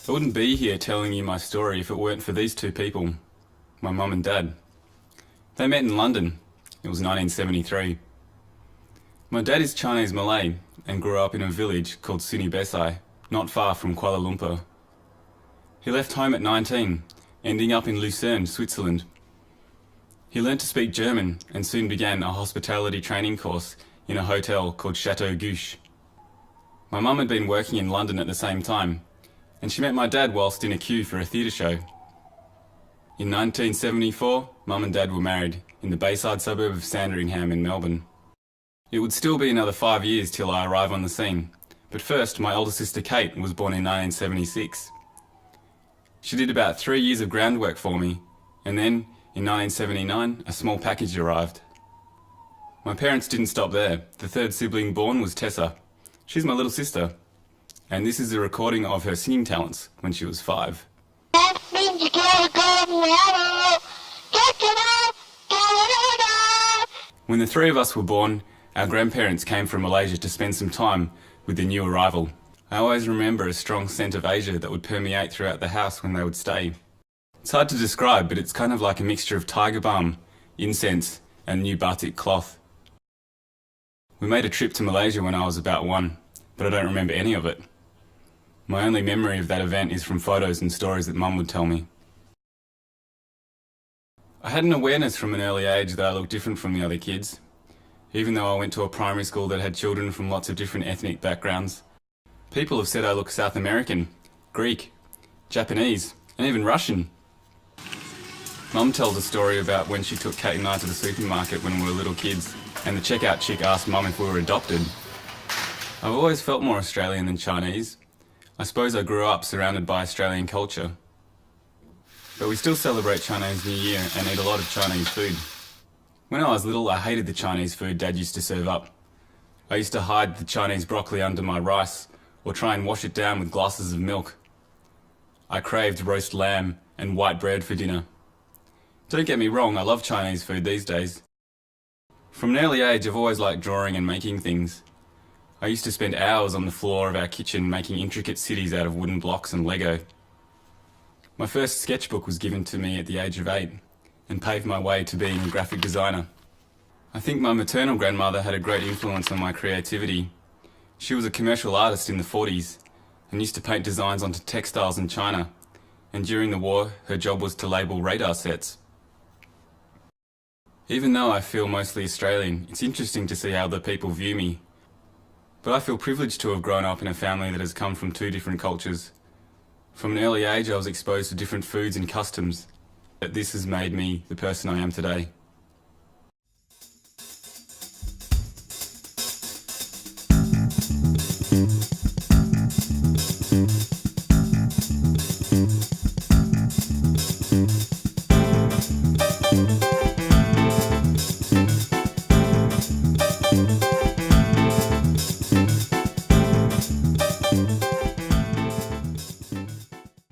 I wouldn't be here telling you my story if it weren't for these two people, my mum and dad. They met in London. It was 1973. My dad is Chinese Malay and grew up in a village called Suni Besai, not far from Kuala Lumpur. He left home at 19, ending up in Lucerne, Switzerland. He learned to speak German and soon began a hospitality training course in a hotel called Chateau Gouche. My mum had been working in London at the same time, and she met my dad whilst in a queue for a theatre show. In 1974, Mum and Dad were married in the Bayside suburb of Sandringham in Melbourne. It would still be another 5 years till I arrive on the scene, but first my older sister Kate was born in 1976. She did about 3 years of groundwork for me, and then, in 1979, a small package arrived. My parents didn't stop there. The third sibling born was Tessa. She's my little sister, and this is a recording of her singing talents when she was 5. That means you gotta go water. When the three of us were born, our grandparents came from Malaysia to spend some time with the new arrival. I always remember a strong scent of Asia that would permeate throughout the house when they would stay. It's hard to describe, but it's kind of like a mixture of tiger balm, incense, and new batik cloth. We made a trip to Malaysia when I was about 1, but I don't remember any of it. My only memory of that event is from photos and stories that Mum would tell me. I had an awareness from an early age that I looked different from the other kids. Even though I went to a primary school that had children from lots of different ethnic backgrounds, people have said I look South American, Greek, Japanese, and even Russian. Mum tells a story about when she took Kate and I to the supermarket when we were little kids, and the checkout chick asked Mum if we were adopted. I've always felt more Australian than Chinese. I suppose I grew up surrounded by Australian culture. But we still celebrate Chinese New Year and eat a lot of Chinese food. When I was little, I hated the Chinese food Dad used to serve up. I used to hide the Chinese broccoli under my rice, or try and wash it down with glasses of milk. I craved roast lamb and white bread for dinner. Don't get me wrong, I love Chinese food these days. From an early age, I've always liked drawing and making things. I used to spend hours on the floor of our kitchen making intricate cities out of wooden blocks and Lego. My first sketchbook was given to me at the age of 8 and paved my way to being a graphic designer. I think my maternal grandmother had a great influence on my creativity. She was a commercial artist in the 40s and used to paint designs onto textiles in China, and during the war her job was to label radar sets. Even though I feel mostly Australian, it's interesting to see how other people view me. But I feel privileged to have grown up in a family that has come from 2 different cultures. From an early age I was exposed to different foods and customs. That this has made me the person I am today.